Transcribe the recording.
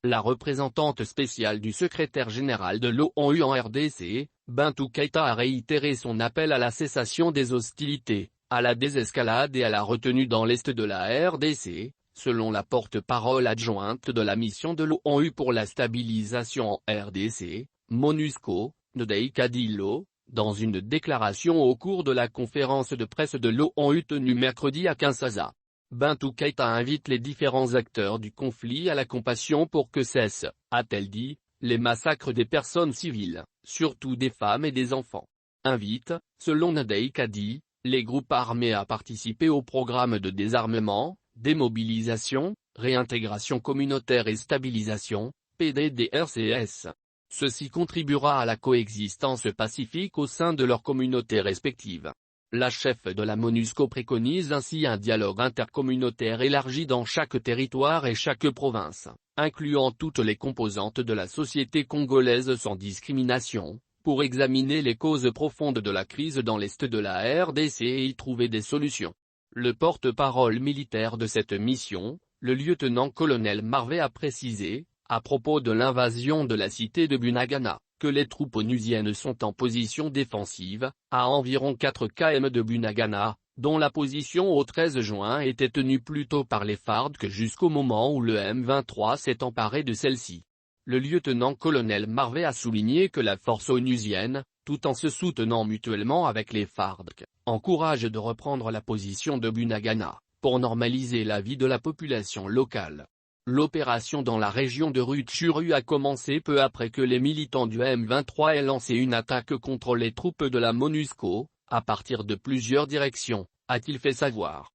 La représentante spéciale du secrétaire général de l'ONU en RDC, Bintou Keïta a réitéré son appel à la cessation des hostilités, à la désescalade et à la retenue dans l'est de la RDC, selon la porte-parole adjointe de la mission de l'ONU pour la stabilisation en RDC, MONUSCO, Ndéika Dillo, dans une déclaration au cours de la conférence de presse de l'ONU tenue mercredi à Kinshasa. Bintou Keïta invite les différents acteurs du conflit à la compassion pour que cessent, a-t-elle dit, les massacres des personnes civiles, surtout des femmes et des enfants. Invite, selon Ndéika Dillo, les groupes armés à participer au programme de désarmement, démobilisation, réintégration communautaire et stabilisation, PDDRCS. Ceci contribuera à la coexistence pacifique au sein de leurs communautés respectives. La chef de la MONUSCO préconise ainsi un dialogue intercommunautaire élargi dans chaque territoire et chaque province, incluant toutes les composantes de la société congolaise sans discrimination, pour examiner les causes profondes de la crise dans l'est de la RDC et y trouver des solutions. Le porte-parole militaire de cette mission, le lieutenant-colonel Marvé a précisé, à propos de l'invasion de la cité de Bunagana, que les troupes onusiennes sont en position défensive, à environ 4 km de Bunagana, dont la position au 13 juin était tenue plutôt par les FARDC jusqu'au moment où le M23 s'est emparé de celle-ci. Le lieutenant-colonel Marvé a souligné que la force onusienne, tout en se soutenant mutuellement avec les FARDC, encourage de reprendre la position de Bunagana, pour normaliser la vie de la population locale. L'opération dans la région de Rutshuru a commencé peu après que les militants du M23 aient lancé une attaque contre les troupes de la MONUSCO, à partir de plusieurs directions, a-t-il fait savoir.